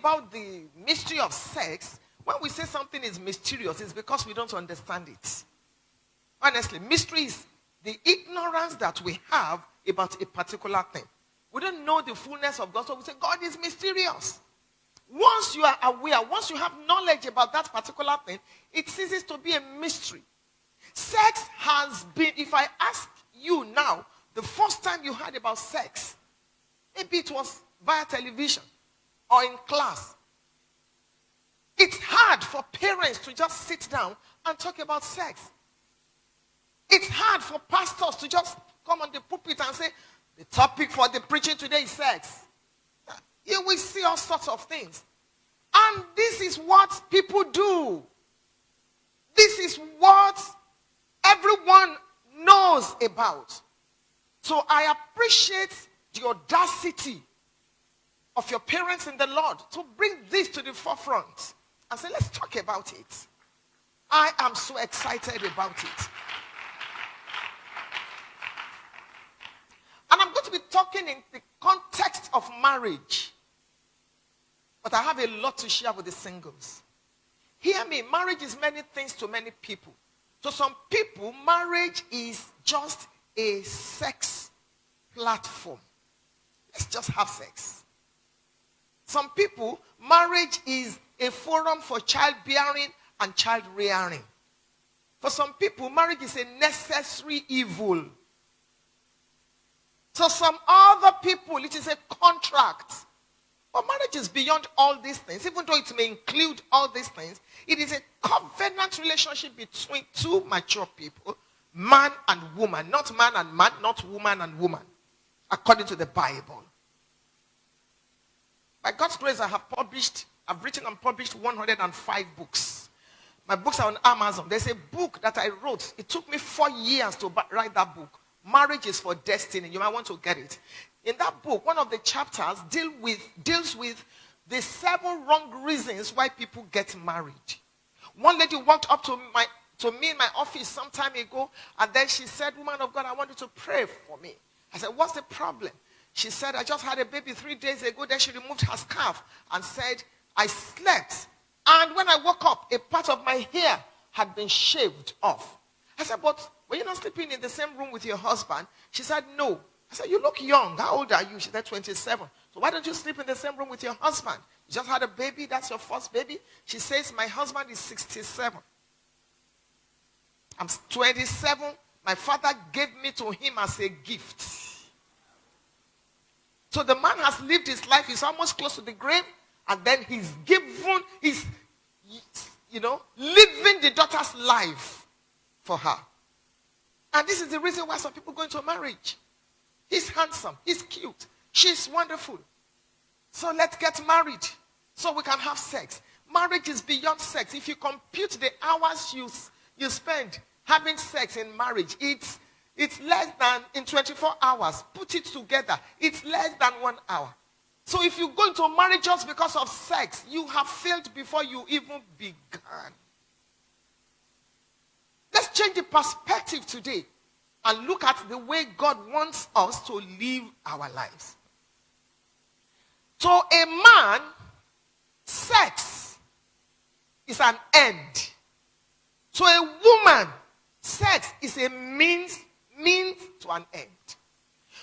about the mystery of sex, when we say something is mysterious, it's because we don't understand it. Honestly, mystery is the ignorance that we have about a particular thing. We don't know the fullness of God, so we say God is mysterious. Once you are aware, once you have knowledge about that particular thing, it ceases to be a mystery. Sex has been, if I ask you now, the first time you heard about sex, maybe it was via television or in class. It's hard for parents to just sit down and talk about sex. It's hard for pastors to just come on the pulpit and say, the topic for the preaching today is sex. You will see all sorts of things. And this is what people do. This is what everyone knows about. So I appreciate the audacity of your parents in the Lord to bring this to the forefront and say, let's talk about it. I am so excited about it. And I'm going to be talking in the context of marriage. But I have a lot to share with the singles. Hear me, marriage is many things to many people. To some people, marriage is just a sex platform. Let's just have sex. Some people, marriage is a forum for childbearing and child rearing. For some people, marriage is a necessary evil. To some other people, it is a contract. But marriage is beyond all these things. Even though it may include all these things, it is a covenant relationship between two mature people, man and woman. Not man and man, not woman and woman, according to the Bible. By God's grace, I've written and published 105 books. My books are on Amazon. There's a book that I wrote. It took me 4 years to write that book. Marriage is for Destiny. You might want to get it. In that book, one of the chapters deals with the 7 wrong reasons why people get married. One lady walked up to me in my office some time ago, and then she said, "Woman of God, I want you to pray for me." I said, "What's the problem?" She said, "I just had a baby 3 days ago." Then she removed her scarf and said, "I slept, and when I woke up, a part of my hair had been shaved off." I said, "But were you not sleeping in the same room with your husband?" She said, "No." I said, "You look young. How old are you?" She said, 27. "So why don't you sleep in the same room with your husband? You just had a baby. That's your first baby." She says, "My husband is 67. I'm 27. My father gave me to him as a gift." So the man has lived his life. He's almost close to the grave. And then he's living the daughter's life for her. And this is the reason why some people go into marriage. He's handsome. He's cute. She's wonderful. So let's get married so we can have sex. Marriage is beyond sex. If you compute the hours you spend having sex in marriage, it's less than, in 24 hours. Put it together. It's less than 1 hour. So if you go into marriage just because of sex, you have failed before you even began. Let's change the perspective today and look at the way God wants us to live our lives. To a man, sex is an end. To a woman, sex is a means to an end.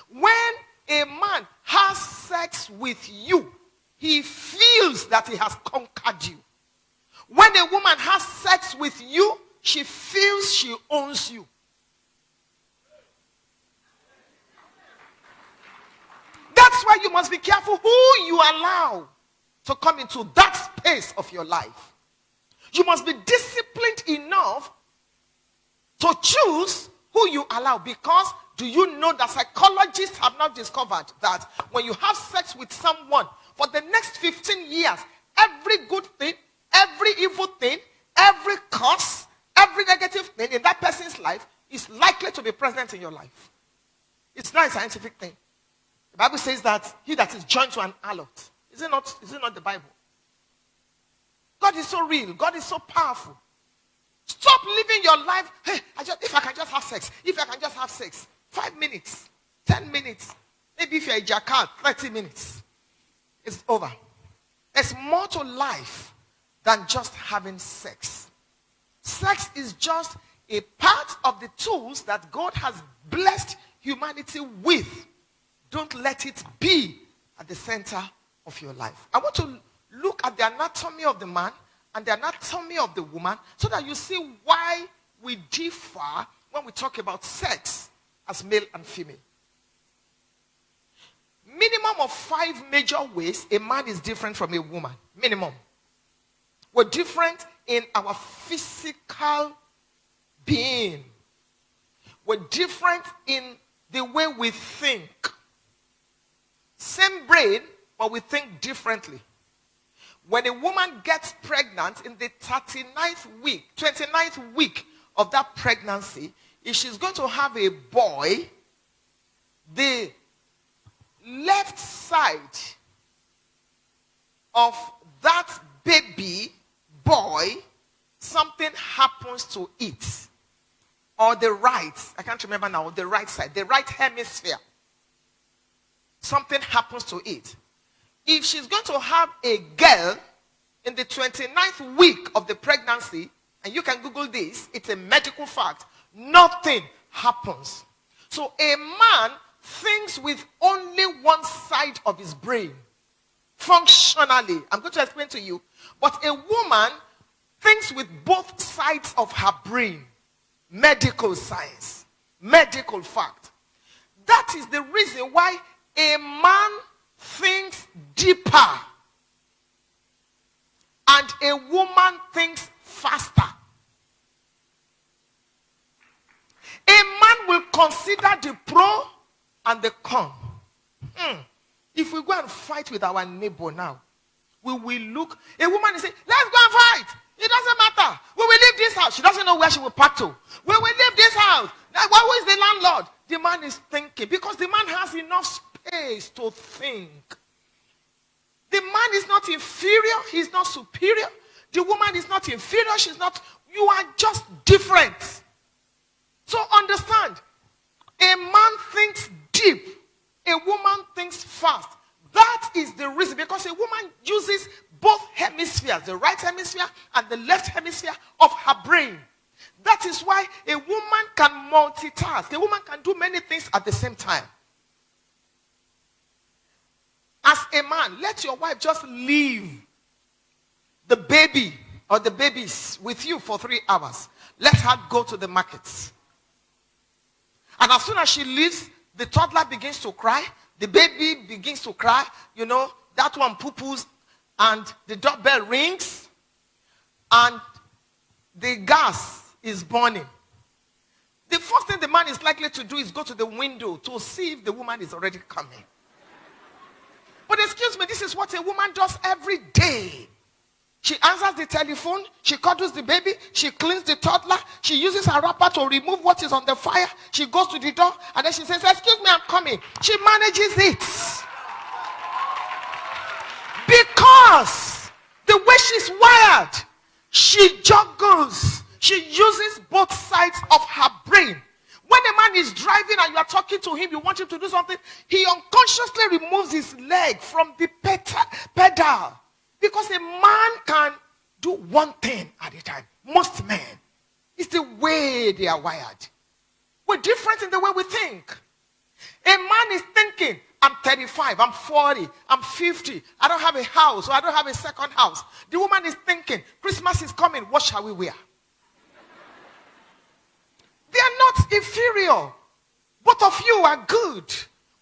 When a man has sex with you, he feels that he has conquered you. When a woman has sex with you, she feels she owns you. That's why you must be careful who you allow to come into that space of your life. You must be disciplined enough to choose who you allow, because do you know that psychologists have now discovered that when you have sex with someone for the next 15 years, every good thing, every evil thing, every curse, every negative thing in that person's life is likely to be present in your life. It's not a scientific thing. The Bible says that he that is joined to an harlot. Is it not the Bible? God is so real. God is so powerful. Stop living your life. Hey, if I can just have sex. If I can just have sex. 5 minutes. 10 minutes. Maybe if you're a jackal, 30 minutes. It's over. There's more to life than just having sex. Sex is just a part of the tools that God has blessed humanity with. Don't let it be at the center of your life. I want to look at the anatomy of the man and the anatomy of the woman so that you see why we differ when we talk about sex as male and female. Minimum of 5 major ways a man is different from a woman. Minimum. We're different in our physical being. We're different in the way we think. Same brain, but we think differently. When a woman gets pregnant in the 29th week of that pregnancy, if she's going to have a boy, the left side of that baby boy, something happens to it. Or the right, I can't remember now, the right side, the right hemisphere. Something happens to it. If she's going to have a girl in the 29th week of the pregnancy, and you can Google this, it's a medical fact, nothing happens. So a man thinks with only one side of his brain. Functionally. I'm going to explain to you. But a woman thinks with both sides of her brain. Medical science. Medical fact. That is the reason why a man thinks deeper. And a woman thinks faster. A man will consider the pro and the con. If we go and fight with our neighbor now, we will look. A woman is saying, let's go and fight. It doesn't matter. We will leave this house. She doesn't know where she will park to. We will leave this house. Who is the landlord? The man is thinking because the man has enough space to think. The man is not inferior. He's not superior. The woman is not inferior. She's not. You are just different. So understand. A man thinks deep. A woman thinks fast. That is the reason. Because a woman uses both hemispheres, the right hemisphere and the left hemisphere of her brain. That is why a woman can multitask. A woman can do many things at the same time. As a man, let your wife just leave the baby or the babies with you for 3 hours. Let her go to the markets. And as soon as she leaves, the toddler begins to cry. The baby begins to cry. You know, that one poo-poos and the doorbell rings. And the gas is burning. The first thing the man is likely to do is go to the window to see if the woman is already coming. But excuse me, this is what a woman does every day. She answers the telephone, she cuddles the baby, she cleans the toddler, she uses her wrapper to remove what is on the fire, she goes to the door, and then she says, excuse me, I'm coming. She manages it. Because the way she's wired, she juggles. She uses both sides of her brain. When a man is driving and you are talking to him, you want him to do something, he unconsciously removes his leg from the pedal. Because a man can do one thing at a time. Most men. It's the way they are wired. We're different in the way we think. A man is thinking, I'm 35, I'm 40, I'm 50. I don't have a house or I don't have a second house. The woman is thinking, Christmas is coming, what shall we wear? They are not inferior. Both of you are good.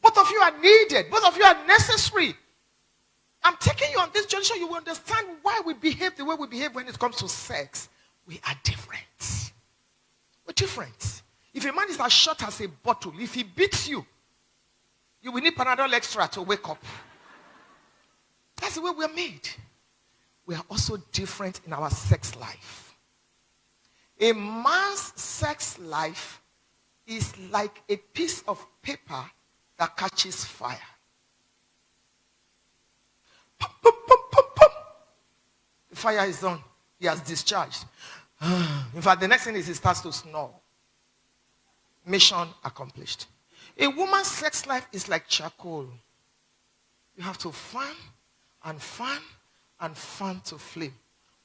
Both of you are needed. Both of you are necessary. I'm taking you on this journey so you will understand why we behave the way we behave when it comes to sex. We are different. We're different. If a man is as short as a bottle, if he beats you, you will need Panadol Extra to wake up. That's the way we are made. We are also different in our sex life. A man's sex life is like a piece of paper that catches fire. Pum, pum, pum, pum, pum. The fire is on. He has discharged. In fact, the next thing is he starts to snore. Mission accomplished. A woman's sex life is like charcoal. You have to fan and fan and fan to flame.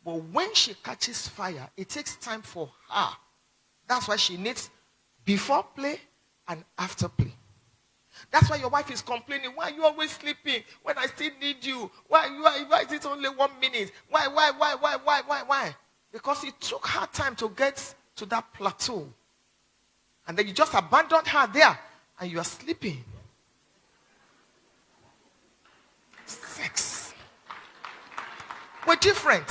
But when she catches fire, it takes time for her. That's why she needs before play and after play. That's why your wife is complaining. Why are you always sleeping when I still need you? Why is it only 1 minute? Why? Because it took her time to get to that plateau. And then you just abandoned her there and you are sleeping. Sex. We're different.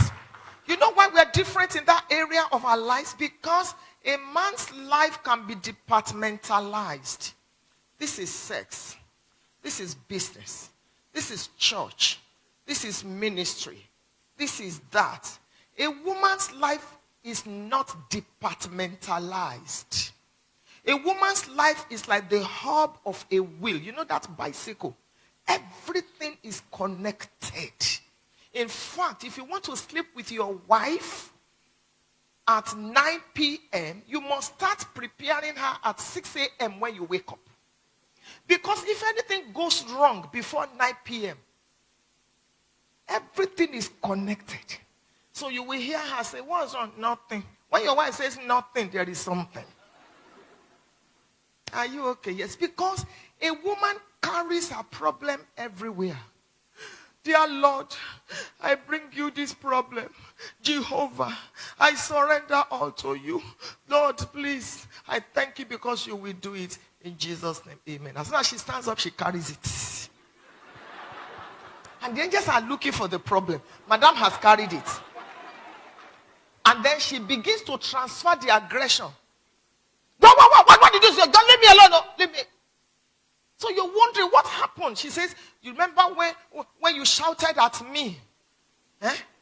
You know why we're different in that area of our lives? Because a man's life can be departmentalized. This is sex. This is business. This is church. This is ministry. This is that. A woman's life is not departmentalized. A woman's life is like the hub of a wheel. You know that bicycle? Everything is connected. In fact, if you want to sleep with your wife at 9 p.m., you must start preparing her at 6 a.m. when you wake up. Because if anything goes wrong before 9 p.m., everything is connected. So you will hear her say, what's wrong? Nothing. When your wife says nothing, there is something. Are you okay? Yes, because a woman carries her problem everywhere. Dear Lord, I bring you this problem. Jehovah, I surrender all to you. Lord, please, I thank you because you will do it. In Jesus' name, amen. As soon as she stands up, she carries it. And the angels are looking for the problem. Madam has carried it. And then she begins to transfer the aggression. What did you say? Don't leave me alone. No, leave me. So you're wondering what happened. She says, you remember when you shouted at me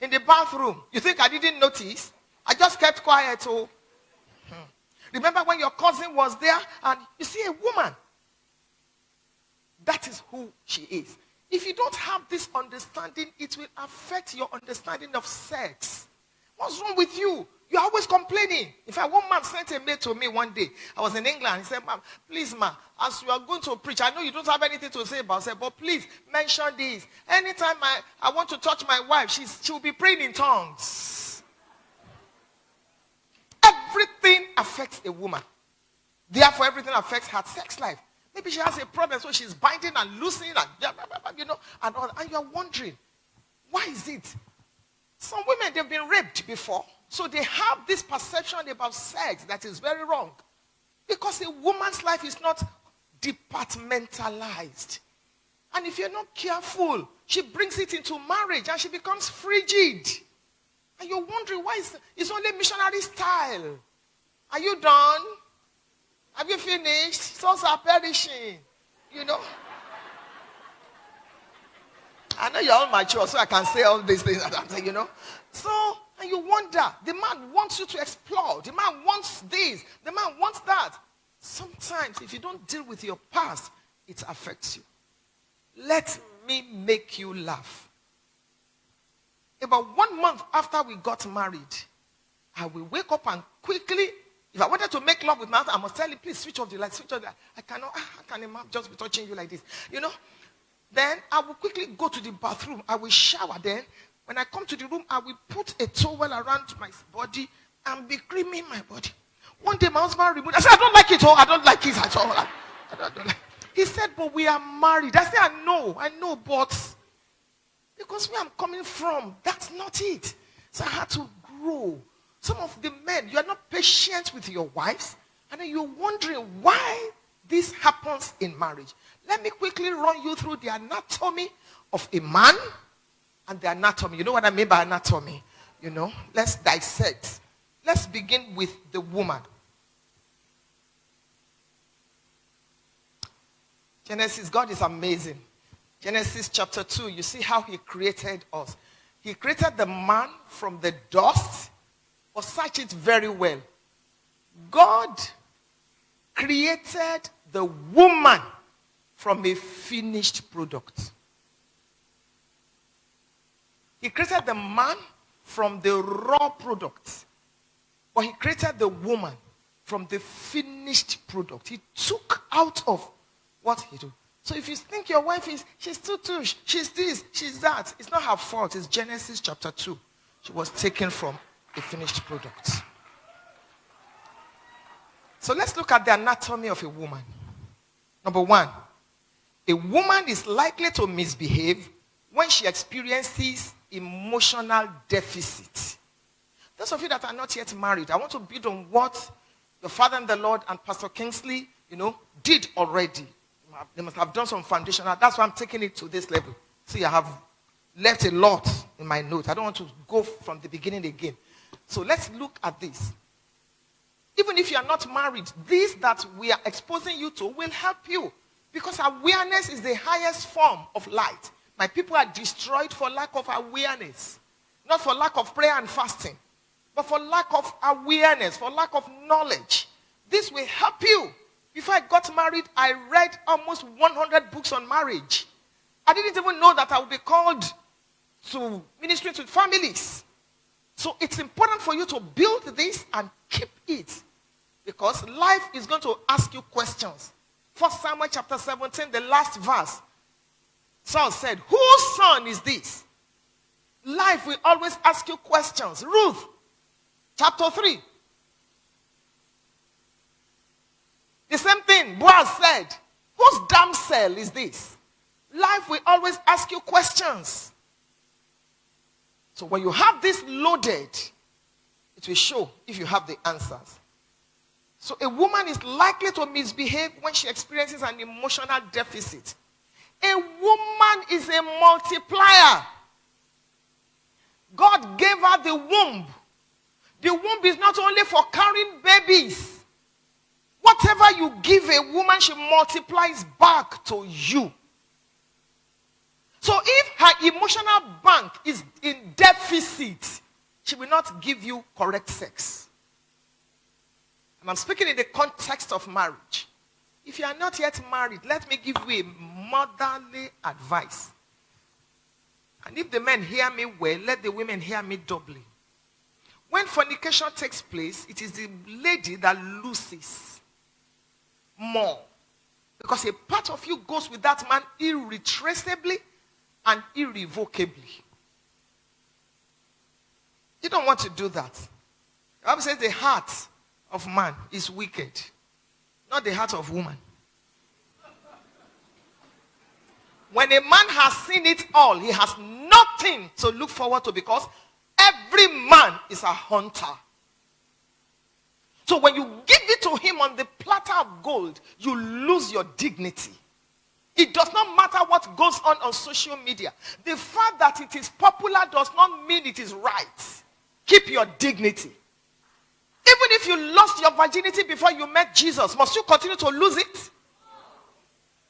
in the bathroom? You think I didn't notice? I just kept quiet. Oh. Remember when your cousin was there? And you see a woman. That is who she is. If you don't have this understanding, it will affect your understanding of sex. What's wrong with you? You're always complaining. In fact, one man sent a mail to me one day. I was in England. He said, ma'am, please, ma'am, as you are going to preach, I know you don't have anything to say about sex, but please mention this. Anytime I want to touch my wife, she will be praying in tongues. Everything affects a woman. Therefore, everything affects her sex life. Maybe she has a problem, so she's binding and loosening and and all. And you're wondering, why is it? Some women, they've been raped before. So they have this perception about sex that is very wrong. Because a woman's life is not departmentalized. And if you're not careful, she brings it into marriage and she becomes frigid. And you're wondering why it's only missionary style. Are you done? Have you finished? Souls are perishing. You know. I know you're all mature, so I can say all these things that I'm saying, you know. So, and you wonder, the man wants you to explore. The man wants this. The man wants that. Sometimes, if you don't deal with your past, it affects you. Let me make you laugh. About 1 month after we got married, I will wake up and quickly, if I wanted to make love with my husband, I must tell him, please switch off the light, switch off the light. I cannot, how can a man just be touching you like this? You know? Then I will quickly go to the bathroom. I will shower. Then when I come to the room, I will put a towel around my body and be creaming my body. One day my husband removed. I said, I don't like it. Oh, I don't like it at all. I don't like. He said, but we are married. I said, I know, but because where I'm coming from, that's not it. So I had to grow. Some of the men, you are not patient with your wives, and then you're wondering why this happens in marriage. Let me quickly run you through the anatomy of a man and the anatomy. You know what I mean by anatomy? You know, let's dissect. Let's begin with the woman. Genesis, God is amazing. Genesis chapter 2, you see how he created us. He created the man from the dust. But search it very well. God created the woman from a finished product. He created the man from the raw product. But he created the woman from the finished product. He took out of what he did. So if you think your wife she's too, she's this, she's that, it's not her fault. It's Genesis chapter 2. She was taken from a finished product. So let's look at the anatomy of a woman. Number one, a woman is likely to misbehave when she experiences emotional deficit. Those of you that are not yet married, I want to build on what your father in the Lord and Pastor Kingsley, did already. They must have done some foundation. That's why I'm taking it to this level. See, I have left a lot in my notes. I don't want to go from the beginning again. So let's look at this. Even if you are not married, this that we are exposing you to will help you. Because awareness is the highest form of light. My people are destroyed for lack of awareness. Not for lack of prayer and fasting, but for lack of awareness, for lack of knowledge. This will help you. Before I got married, I read almost 100 books on marriage. I didn't even know that I would be called to ministry to families. So it's important for you to build this and keep it. Because life is going to ask you questions. 1 Samuel chapter 17, the last verse. Saul said, whose son is this? Life will always ask you questions. Ruth, chapter 3. The same thing Boaz said. Whose damsel is this? Life will always ask you questions. So when you have this loaded, it will show if you have the answers. So a woman is likely to misbehave when she experiences an emotional deficit. A woman is a multiplier. God gave her the womb. The womb is not only for carrying babies. Whatever you give a woman, she multiplies back to you. So if her emotional bank is in deficit, she will not give you correct sex. And I'm speaking in the context of marriage. If you are not yet married, let me give you a motherly advice. And if the men hear me well, let the women hear me doubly. When fornication takes place, it is the lady that loses more. Because a part of you goes with that man irretraceably and irrevocably. You don't want to do that. The Bible says the heart of man is wicked, not the heart of woman. When a man has seen it all, he has nothing to look forward to because every man is a hunter. So when you give it to him on the platter of gold, you lose your dignity. It does not matter what goes on social media. The fact that it is popular does not mean it is right. Keep your dignity. Even if you lost your virginity before you met Jesus, must you continue to lose it?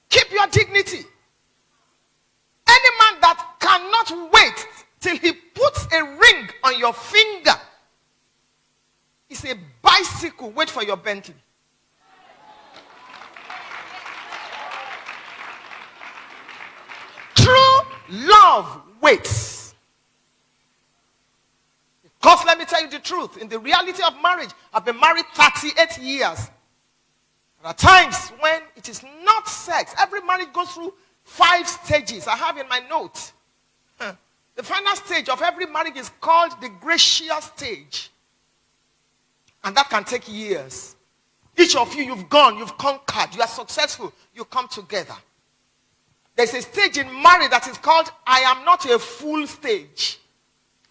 Keep your dignity. Any man that cannot wait till he puts a ring on your finger is a bicycle. Wait for your Bentley. True love waits. Because let me tell you the truth. In the reality of marriage, I've been married 38 years. There are times when it is not sex. Every marriage goes through 5 stages. I have in my note. The final stage of every marriage is called the gracious stage. And that can take years. Each of you, you've gone, you've conquered, you are successful, you come together. There's a stage in marriage that is called I am not a fool stage.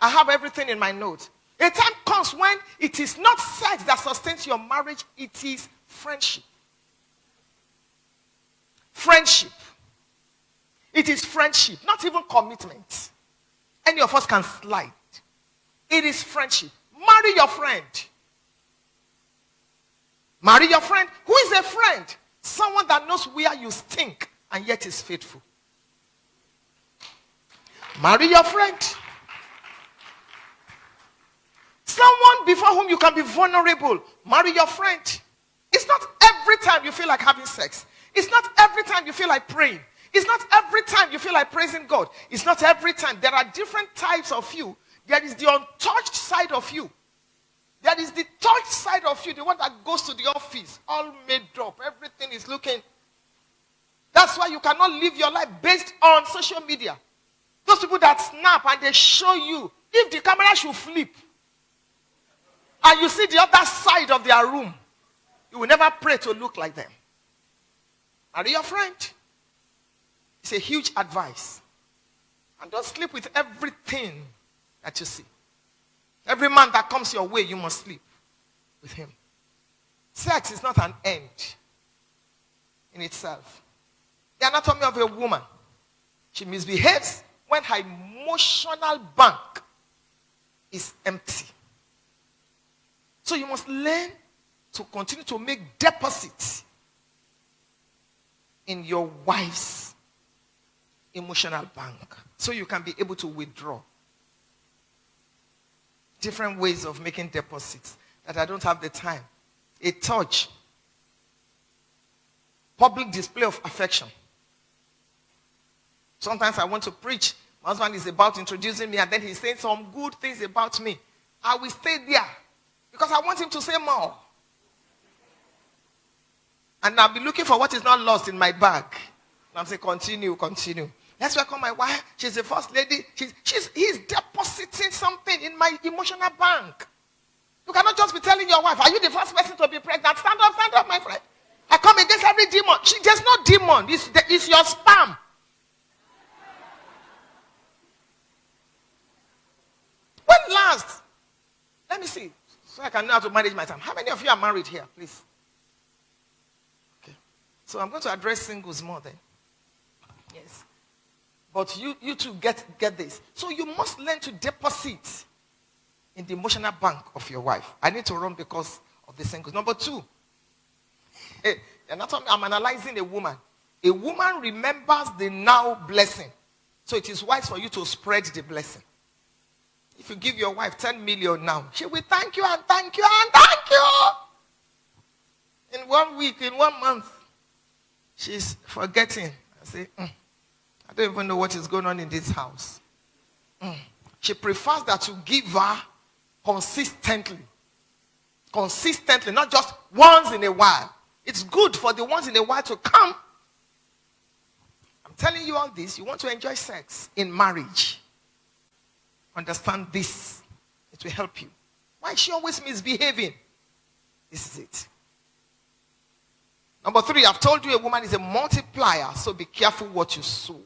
I have everything in my notes. A time comes when it is not sex that sustains your marriage, it is friendship. Friendship. It is friendship, not even commitment. Any of us can slide. It is friendship. Marry your friend. Marry your friend. Who is a friend? Someone that knows where you stink and yet is faithful. Marry your friend. Someone before whom you can be vulnerable. Marry your friend. It's not every time you feel like having sex. It's not every time you feel like praying. It's not every time you feel like praising God. It's not every time. There are different types of you. There is the untouched side of you. There is the touched side of you, the one that goes to the office, all made up. Everything is looking. That's why you cannot live your life based on social media. Those people that snap and they show you, if the camera should flip and you see the other side of their room, you will never pray to look like them. Marry your friend. It's a huge advice. And don't sleep with everything that you see. Every man that comes your way, you must sleep with him. Sex is not an end in itself. The anatomy of a woman. She misbehaves when her emotional bank is empty. So you must learn to continue to make deposits in your wife's emotional bank so you can be able to withdraw. Different ways of making deposits that I don't have the time. A touch. Public display of affection. Sometimes I want to preach. My husband is about introducing me and then he's saying some good things about me. I will stay there because I want him to say more. And I'll be looking for what is not lost in my bag. And I'm saying, continue. Let's welcome my wife. She's the first lady. He's depositing something in my emotional bank. You cannot just be telling your wife, are you the first person to be pregnant? Stand up, my friend. I come against every demon. There's no demon. It's your spam. When last? Let me see. So I can know how to manage my time. How many of you are married here, please? Okay. So I'm going to address singles more then. Yes. But you two get this. So you must learn to deposit in the emotional bank of your wife. I need to run because of the singles. Number 2. I'm analyzing a woman. A woman remembers the now blessing. So it is wise for you to spread the blessing. If you give your wife 10 million now, she will thank you and thank you and thank you. In 1 week, in 1 month, she's forgetting. I say, I don't even know what is going on in this house. She prefers that you give her consistently. Consistently, not just once in a while. It's good for the once in a while to come. I'm telling you all this. You want to enjoy sex in marriage. Understand this. It will help you. Why is she always misbehaving? This is it. Number 3, I've told you a woman is a multiplier, so be careful what you sow.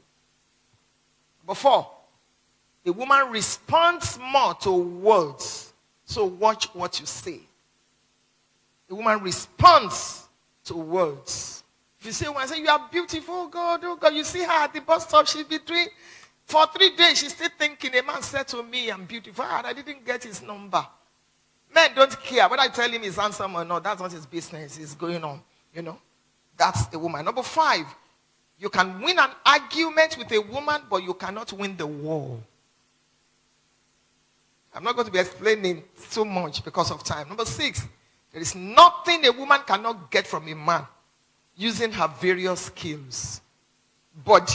Number 4, a woman responds more to words, so watch what you say. A woman responds to words. If you say, when I say, you are beautiful, oh God, you see her at the bus stop, she'll be doing. For 3 days, she's still thinking, a man said to me, I'm beautiful, and I didn't get his number. Men don't care. Whether I tell him he's handsome or not, that's not his business. It's going on, That's a woman. Number 5, you can win an argument with a woman, but you cannot win the war. I'm not going to be explaining so much because of time. Number 6, there is nothing a woman cannot get from a man using her various skills. Body,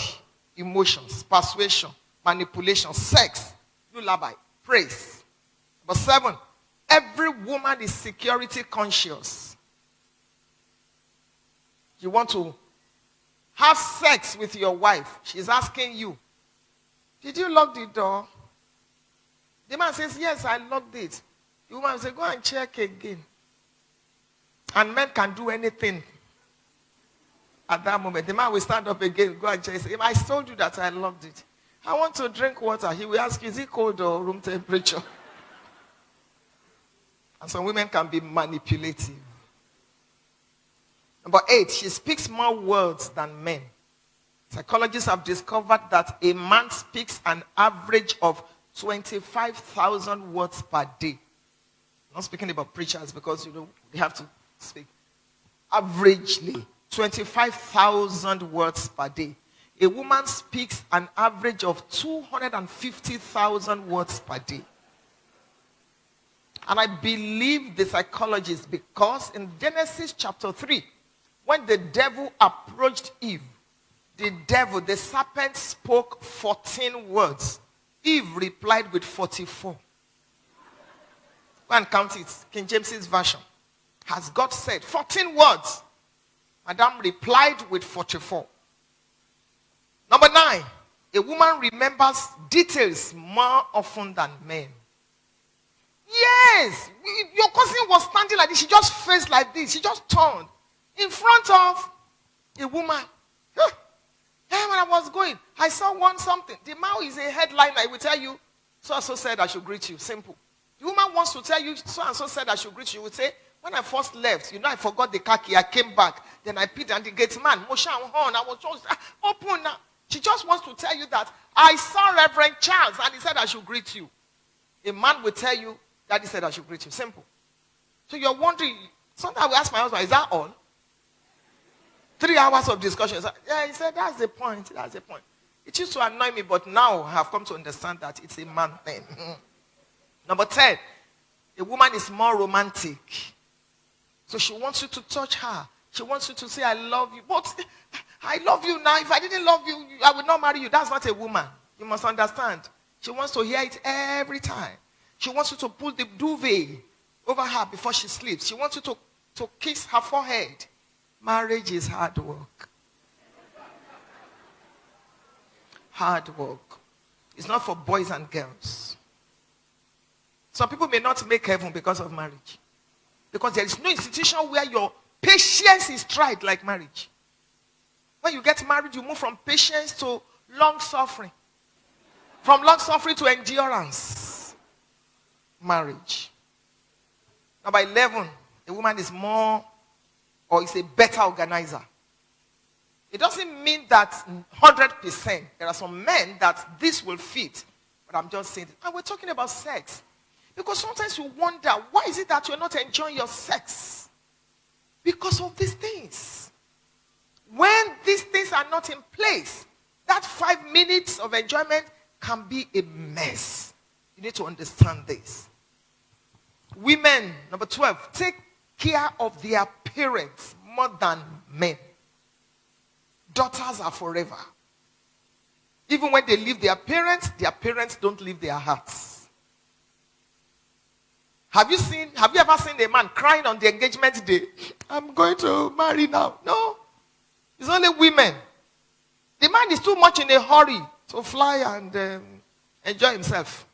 emotions, persuasion, manipulation, sex, lullaby, praise. Number 7, every woman is security conscious. You want to have sex with your wife. She's asking you, did you lock the door? The man says, yes, I locked it. The woman will say, go and check again. And men can do anything. At that moment, the man will stand up again, go and check. Say, I told you that I locked it. I want to drink water. He will ask you, is it cold or room temperature? And some women can be manipulative. Number 8, she speaks more words than men. Psychologists have discovered that a man speaks an average of 25,000 words per day. I'm not speaking about preachers because, they have to speak. Averagely, 25,000 words per day. A woman speaks an average of 250,000 words per day. And I believe the psychologists because in Genesis chapter 3, when the devil approached Eve, the serpent spoke 14 words. Eve replied with 44. Go and count it. King James's version. Has God said 14 words? Madam replied with 44. Number 9, a woman remembers details more often than men. Yes, your cousin was standing like this. She just faced like this. She just turned in front of a woman. Hey, when I was going, I saw something. The man is a headliner. I will tell you, so said I should greet you. Simple. The woman wants to tell you, so said I should greet you. You would say, when I first left, I forgot the car key. I came back. Then I peed and the gate man, Moshe and horn. I was just open now. She just wants to tell you that I saw Reverend Charles and he said I should greet you. A man will tell you that he said I should greet you. Simple. So you're wondering, sometimes I ask my husband, is that all? 3 hours of discussion. Yeah, he said, that's the point. That's the point. It used to annoy me, but now I have come to understand that it's a man thing. Number 10, a woman is more romantic. So she wants you to touch her. She wants you to say, I love you. But I love you now. If I didn't love you, I would not marry you. That's not a woman. You must understand. She wants to hear it every time. She wants you to pull the duvet over her before she sleeps. She wants you to kiss her forehead. Marriage is hard work. Hard work. It's not for boys and girls. Some people may not make heaven because of marriage. Because there is no institution where your patience is tried like marriage. When you get married, you move from patience to long suffering. From long suffering to endurance. Marriage. Number 11, a woman is more or is a better organizer. It doesn't mean that 100%. There are some men that this will fit. But I'm just saying, and we're talking about sex. Because sometimes you wonder, why is it that you're not enjoying your sex? Because of these things. When these things are not in place, that 5 minutes of enjoyment can be a mess. You need to understand this. Women, number 12, take care of their parents more than men. Daughters are forever. Even when they leave their parents don't leave their hearts. Have you ever seen a man crying on the engagement day? I'm going to marry now. No. It's only women. The man is too much in a hurry to fly and enjoy himself.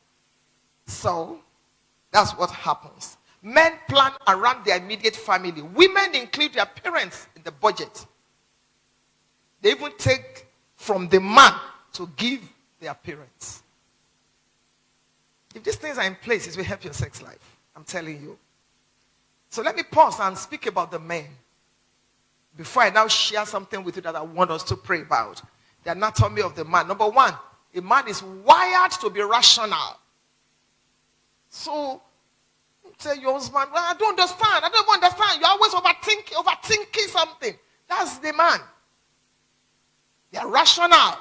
So, that's what happens. Men plan around their immediate family. Women include their parents in the budget. They even take from the man to give their parents. If these things are in place, it will help your sex life. I'm telling you. So let me pause and speak about the men. Before I now share something with you that I want us to pray about. The anatomy of the man. Number 1, a man is wired to be rational. So, tell your husband, well, I don't understand. You're always overthinking something. That's the man. They are rational.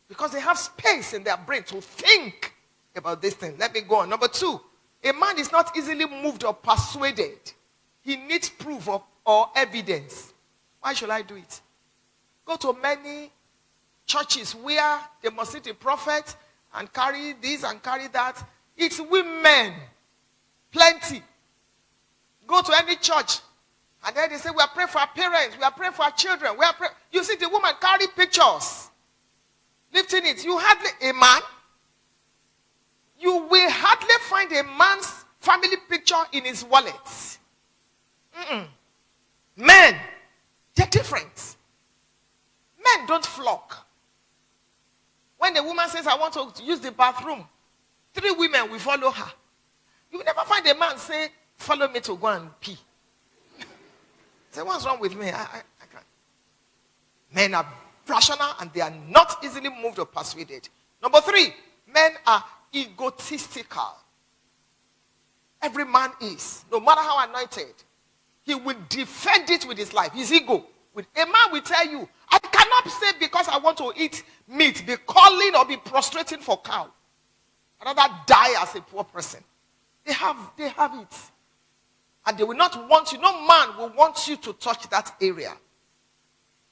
Because they have space in their brain to think about this thing. Let me go on. Number 2, a man is not easily moved or persuaded. He needs proof or evidence. Why should I do it? Go to many churches where they must see the prophet and carry this and carry that. It's women. Plenty. Go to any church and then they say, we are praying for our parents. We are praying for our children. You see the woman carry pictures. Lifting it. You hardly, a man, you will hardly find a man's family picture in his wallet. Men, they're different. Men don't flock. When the woman says, I want to use the bathroom, 3 women will follow her. You will never find a man say, follow me to go and pee. Say, what's wrong with me? I can't. Men are rational and they are not easily moved or persuaded. Number 3, men are egotistical. Every man is. No matter how anointed, he will defend it with his life, his ego. A man will tell you, I cannot say because I want to eat meat, be calling or be prostrating for cow. I'd rather die as a poor person. They have it. And they will not want you. No man will want you to touch that area.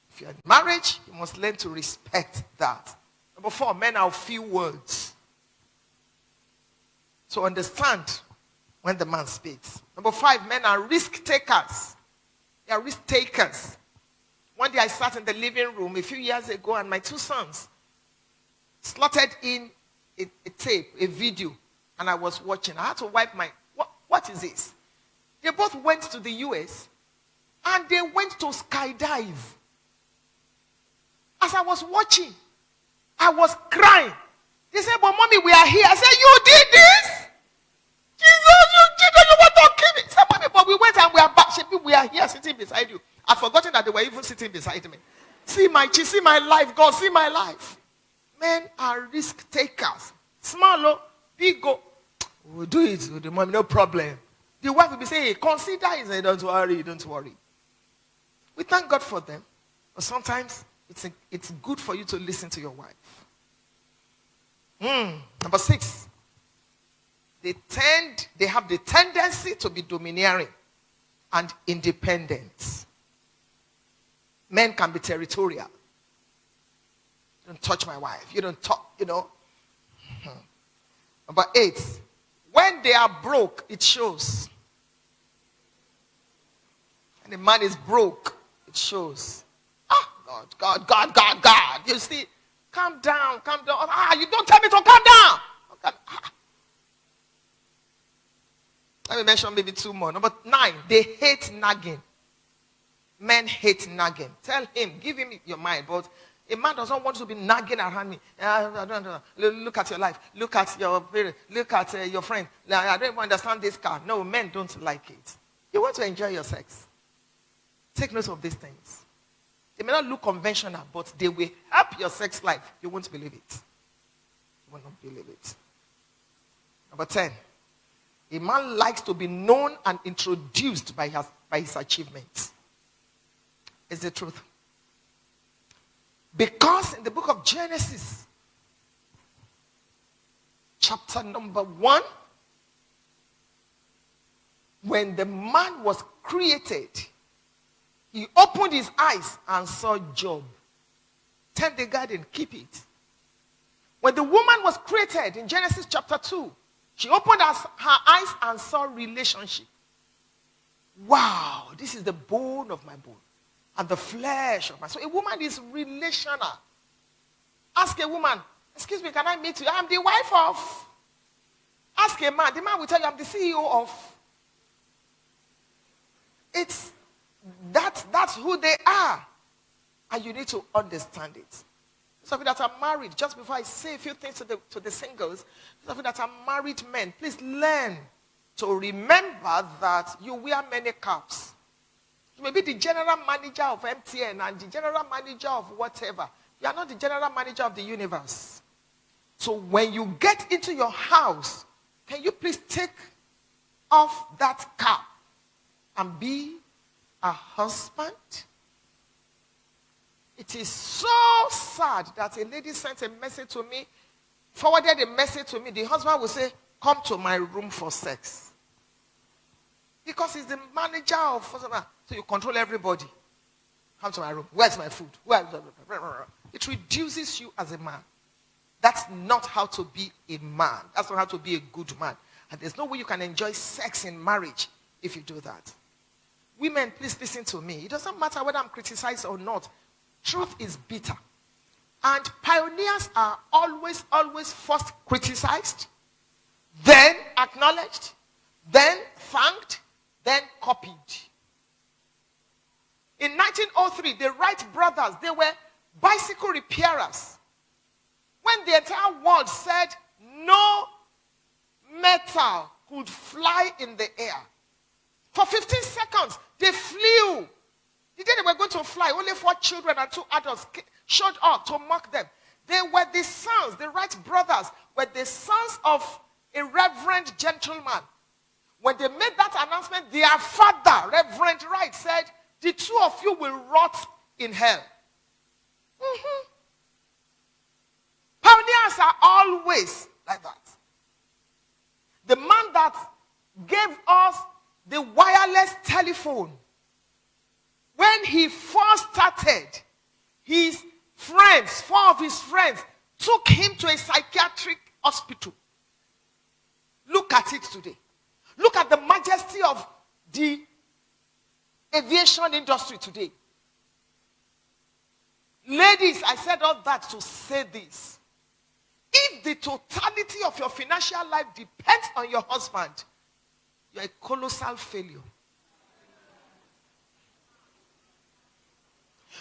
If you're in marriage, you must learn to respect that. Number 4, men are few words. So understand when the man speaks. Number 5, men are risk takers. They are risk takers. One day I sat in the living room a few years ago and my two sons slotted in a tape, a video, and I was watching. I had to wipe my, what is this? They both went to the US and they went to skydive. As I was watching, I was crying. They said, but mommy, we are here. I said, you did this? Jesus, you did it. You want to kill me? I said, mommy, but we went and we are back. We are here sitting beside you. I've forgotten that they were even sitting beside me. See my life, God, see my life. Men are risk takers. Small, big, go. We'll do it with the mommy, no problem. The wife will be saying, hey, consider it. Say, don't worry, don't worry. We thank God for them. But sometimes it's good for you to listen to your wife. Number 6. They have the tendency to be domineering and independent. Men can be territorial. Don't touch my wife. You don't talk, Number 8. When they are broke, it shows. And the man is broke, it shows. God. You see, calm down. You don't tell me to calm down. Let me mention maybe 2 more. Number 9, they hate nagging. Men hate nagging. Tell him, give him your mind. But a man doesn't want to be nagging around me. Look at your life. Look at your parents. Look at your friend. I don't even understand this car. No, men don't like it. You want to enjoy your sex. Take note of these things. They may not look conventional, but they will help your sex life. You won't believe it. You will not believe it. Number 10. A man likes to be known and introduced by his achievements. It's the truth. Because in the book of Genesis, chapter number 1, when the man was created, he opened his eyes and saw Job. Tend the garden, keep it. When the woman was created in Genesis chapter 2, she opened her eyes and saw relationship. Wow, this is the bone of my bone and the flesh of my soul. A woman is relational. Ask a woman, excuse me, can I meet you? I'm the wife of. Ask a man, the man will tell you, I'm the CEO of. That's who they are. And you need to understand it. Some of you that are married, just before I say a few things to the singles, some of you that are married men, please learn to remember that you wear many caps. You may be the general manager of MTN and the general manager of whatever. You are not the general manager of the universe. So when you get into your house, can you please take off that cap and be a husband? It is so sad that a lady sent a message to me, forwarded a message to me. The husband will say, come to my room for sex. Because he's the manager of, so you control everybody. Come to my room. Where's my food? It reduces you as a man. That's not how to be a man. That's not how to be a good man. And there's no way you can enjoy sex in marriage if you do that. Women, please listen to me. It doesn't matter whether I'm criticized or not. Truth is bitter. And pioneers are always first criticized, then acknowledged, then thanked, then copied. In 1903, the Wright brothers, they were bicycle repairers. When the entire world said no metal could fly in the air, for 15 seconds, they flew. The day they were going to fly, only 4 children and 2 adults showed up to mock them. They were the sons, the Wright brothers, were the sons of a reverend gentleman. When they made that announcement, their father, Reverend Wright, said, the 2 of you will rot in hell. Pioneers are always like that. The man that gave us the wireless telephone, when he first started, his friends, 4 of his friends, took him to a psychiatric hospital. Look at it today. Look at the majesty of the aviation industry today. Ladies, I said all that to say this. If the totality of your financial life depends on your husband, you're a colossal failure.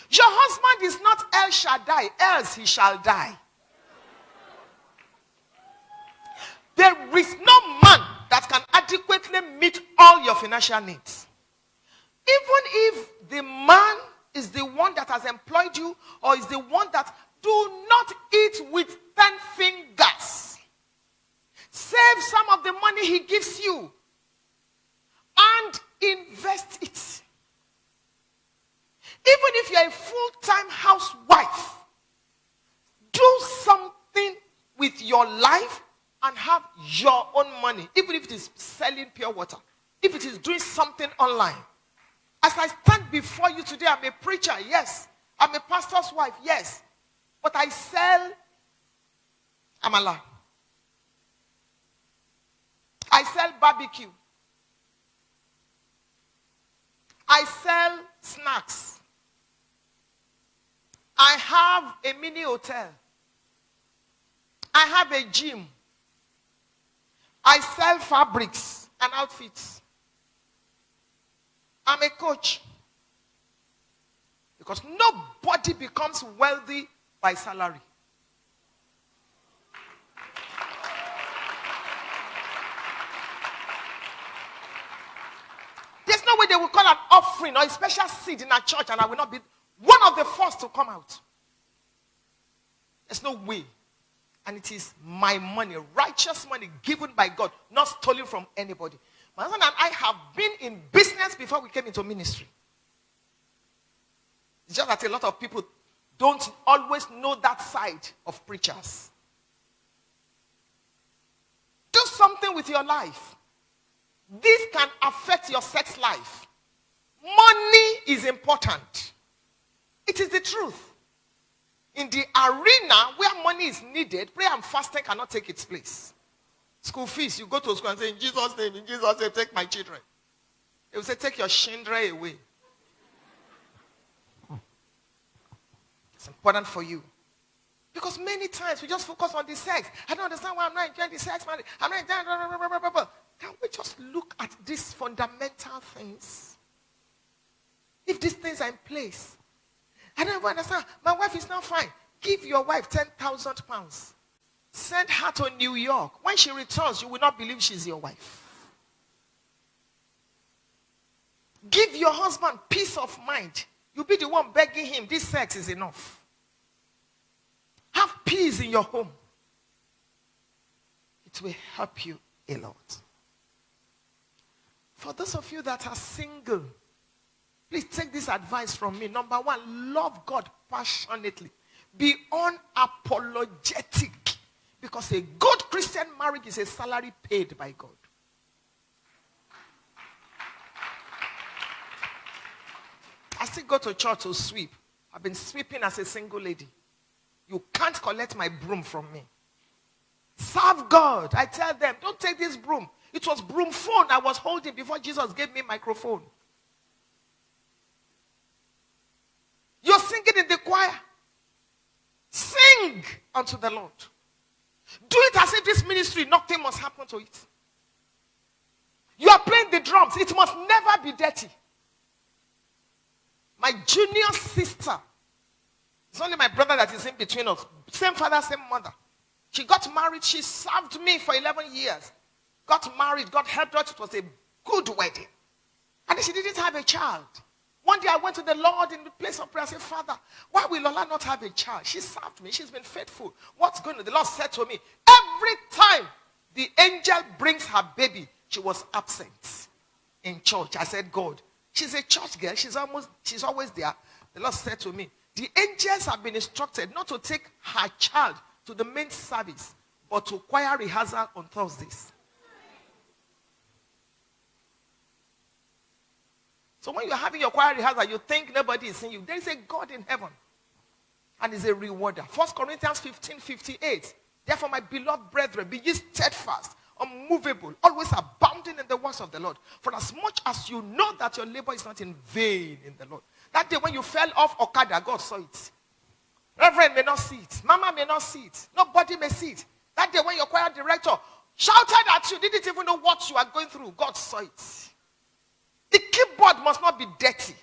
Your husband is not El Shaddai, else he shall die. There is no man that can adequately meet all your financial needs. Even if the man is the one that has employed you, or is the one that do not eat with 10 fingers. Save some of the money he gives you and invest it. Even if you're a full-time housewife, do something with your life and have your own money. Even if it is selling pure water, if it is doing something online. As I stand before you today, I'm a preacher, yes. I'm a pastor's wife, yes. But I sell amala. I sell barbecue. I sell snacks. I have a mini hotel. I have a gym. I sell fabrics and outfits. I'm a coach. Because nobody becomes wealthy by salary. There's no way they will call an offering or a special seed in a church and I will not be one of the first to come out. There's no way. And it is my money, righteous money given by God, not stolen from anybody. My husband and I have been in business before we came into ministry. It's just that a lot of people don't always know that side of preachers. Do something with your life. This can affect your sex life. Money is important. It is the truth. In the arena where money is needed, prayer and fasting cannot take its place. School fees, you go to school and say, in Jesus' name, take my children. They will say, take your children away. It's important for you. Because many times we just focus on the sex. I don't understand why I'm not enjoying the sex. I'm not enjoying. Can we just look at these fundamental things? If these things are in place, I don't even understand. My wife is not fine. Give your wife 10,000 pounds. Send her to New York. When she returns, you will not believe she's your wife. Give your husband peace of mind. You'll be the one begging him, this sex is enough. Have peace in your home. It will help you a lot. For those of you that are single, please take this advice from me. Number one, love God passionately. Be unapologetic. Because a good Christian marriage is a salary paid by God. I still go to church to sweep. I've been sweeping as a single lady. You can't collect my broom from me. Serve God. I tell them, don't take this broom. It was broom phone I was holding before Jesus gave me microphone. You're singing in the choir. Sing unto the Lord. Do it as if this ministry, nothing must happen to it. You are playing the drums. It must never be dirty. My junior sister, it's only my brother that is in between us. Same father, same mother. She got married. She served me for 11 years. Got married. God helped her. It was a good wedding. And she didn't have a child. One day I went to the Lord in the place of prayer. I said, Father, why will Lola not have a child? She served me. She's been faithful. What's going on? The Lord said to me, every time the angel brings her baby, she was absent in church. I said, God, she's a church girl. She's always there. The Lord said to me, the angels have been instructed not to take her child to the main service, but to choir rehearsal on Thursdays. So when you're having your choir rehearsal, you think nobody is seeing you. There is a God in heaven. And is a rewarder. 1 Corinthians 15:58. Therefore, my beloved brethren, be ye steadfast, unmovable, always abounding in the works of the Lord. For as much as you know that your labor is not in vain in the Lord. That day when you fell off Okada, God saw it. Reverend may not see it. Mama may not see it. Nobody may see it. That day when your choir director shouted at you, didn't even know what you are going through, God saw it. The keyboard must not be dirty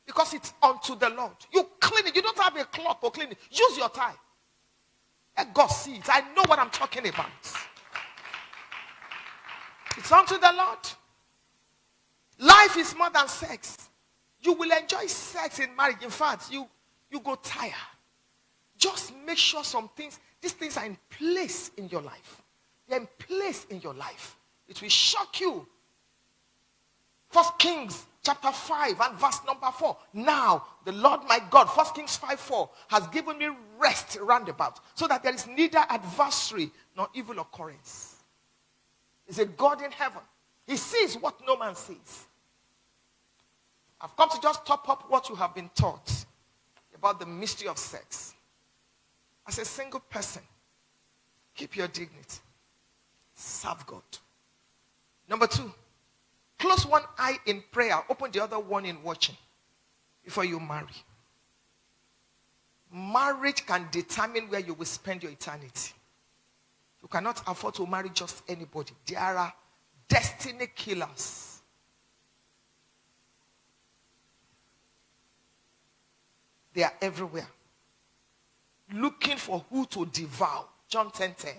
because it's unto the Lord. You clean it. You don't have a cloth to clean it. Use your tie. Let God see it. I know what I'm talking about. It's unto the Lord. Life is more than sex. You will enjoy sex in marriage. In fact, you go tired. Just make sure these things are in place in your life. They're in place in your life. It will shock you. 1 Kings chapter 5 and verse number 4. Now, the Lord my God, 1 Kings 5:4, has given me rest round about, so that there is neither adversary nor evil occurrence. He's a God in heaven. He sees what no man sees. I've come to just top up what you have been taught about the mystery of sex. As a single person, keep your dignity. Serve God. Number 2, close one eye in prayer, open the other one in watching before you marry. Marriage can determine where you will spend your eternity. You cannot afford to marry just anybody. There are destiny killers. They are everywhere, looking for who to devour. John 10:10.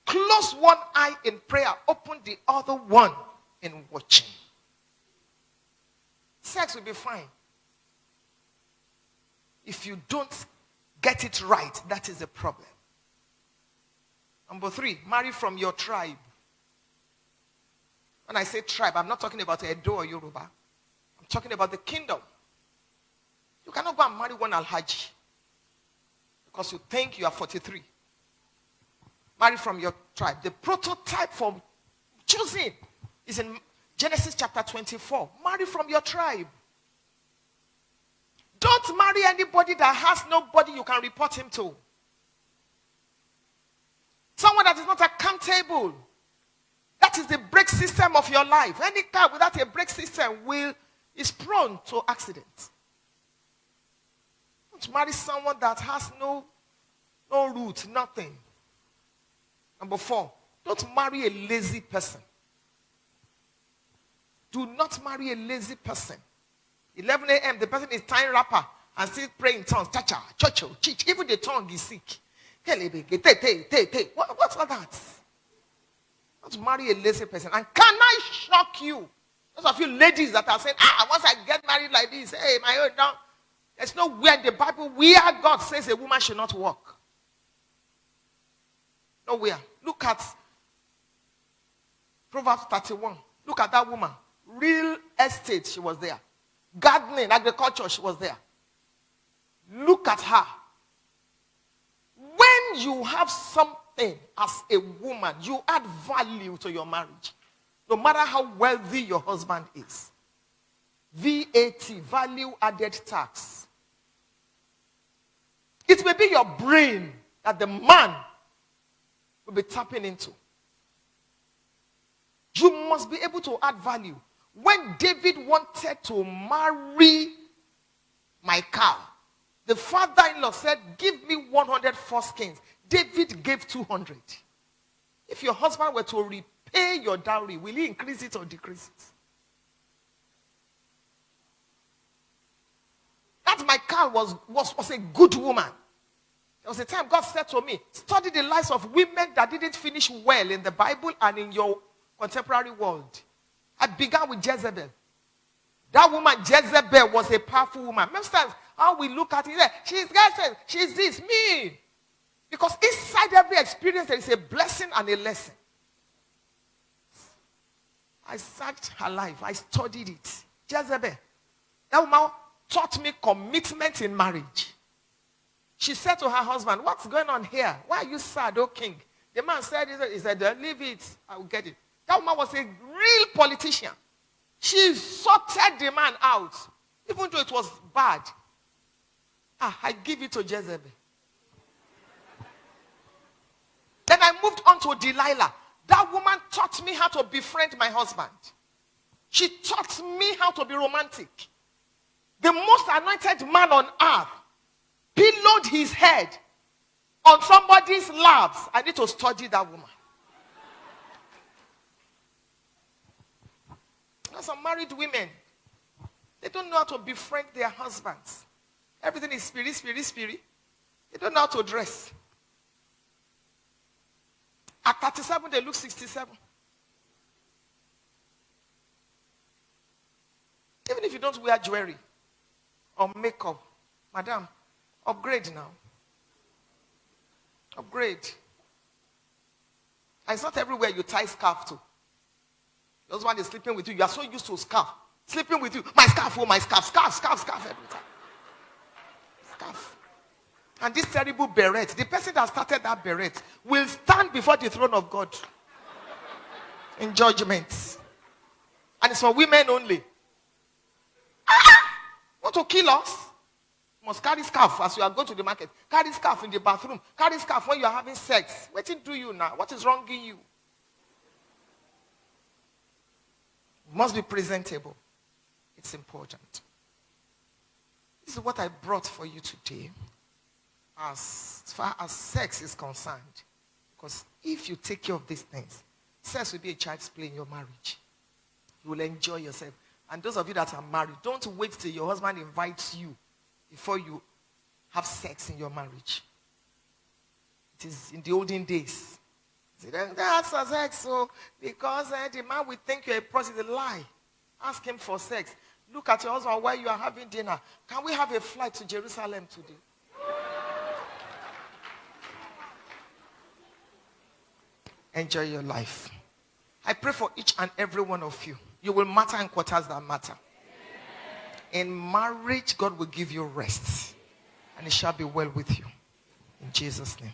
Close one eye in prayer, open the other one in watching. Sex will be fine. If you don't get it right, that is a problem. Number 3, marry from your tribe. When I say tribe, I'm not talking about Edo or Yoruba. I'm talking about the kingdom. You cannot go and marry one Alhaji because you think you are 43. Marry from your tribe. The prototype for choosing is in Genesis chapter 24. Marry from your tribe. Don't marry anybody that has nobody you can report him to. Someone that is not accountable. That is the brake system of your life. Any car without a brake system is prone to accidents. Don't marry someone that has no root, nothing. Number 4, don't marry a lazy person. Do not marry a lazy person. 11 a.m., the person is tying wrapper and still praying in tongues. Cha-cha, cho-cho, chich. Even the tongue is sick. What's all that? Don't marry a lazy person. And can I shock you? Those of you ladies that are saying, once I get married like this, hey, my own, no. There's nowhere in the Bible where God says a woman should not work. Nowhere. Look at Proverbs 31. Look at that woman. Real estate, she was there. Gardening, agriculture, she was there. Look at her. When you have something as a woman, you add value to your marriage. No matter how wealthy your husband is. VAT, value added tax. It may be your brain that the man will be tapping into. You must be able to add value. When David wanted to marry Michal, the father-in-law said, give me 100 foreskins. David gave 200. If your husband were to repay your dowry, will he increase it or decrease it? That Michal was a good woman. There was a time God said to me, study the lives of women that didn't finish well in the Bible and in your contemporary world. I began with Jezebel. That woman, Jezebel, was a powerful woman. Most times, how we look at it, she's this, me. Because inside every experience, there is a blessing and a lesson. I searched her life. I studied it. Jezebel. That woman taught me commitment in marriage. She said to her husband, what's going on here? Why are you sad, O king? The man said, he said, leave it. I will get it. That woman was a real politician. She sorted the man out. Even though it was bad. I give it to Jezebel. Then I moved on to Delilah. That woman taught me how to befriend my husband. She taught me how to be romantic. The most anointed man on earth pillowed his head on somebody's laps. I need to study that woman. There's some married women. They don't know how to befriend their husbands. Everything is spirit. They don't know how to dress. At 37, they look 67. Even if you don't wear jewelry or makeup, madam, upgrade now. Upgrade. And it's not everywhere you tie scarf to. Your husband is sleeping with you. You are so used to scarf. Sleeping with you. My scarf, oh my scarf. Scarf every time. Scarf. And this terrible beret, the person that started that beret will stand before the throne of God in judgment. And it's for women only. Want to kill us? You must carry scarf as you are going to the market. Carry scarf in the bathroom. Carry scarf when you are having sex. What do you now? What is wrong in you? Must be presentable. It's important. This is what I brought for you today as far as sex is concerned. Because if you take care of these things, sex will be a child's play in your marriage. You will enjoy yourself. And those of you that are married, don't wait till your husband invites you before you have sex in your marriage. It is in the olden days. That's for sex, so because the man will think you're a prostitute. Lie. Ask him for sex. Look at your husband while you are having dinner. Can we have a flight to Jerusalem today? Enjoy your life. I pray for each and every one of you. You will matter in quarters that matter. In marriage, God will give you rest. And it shall be well with you. In Jesus' name.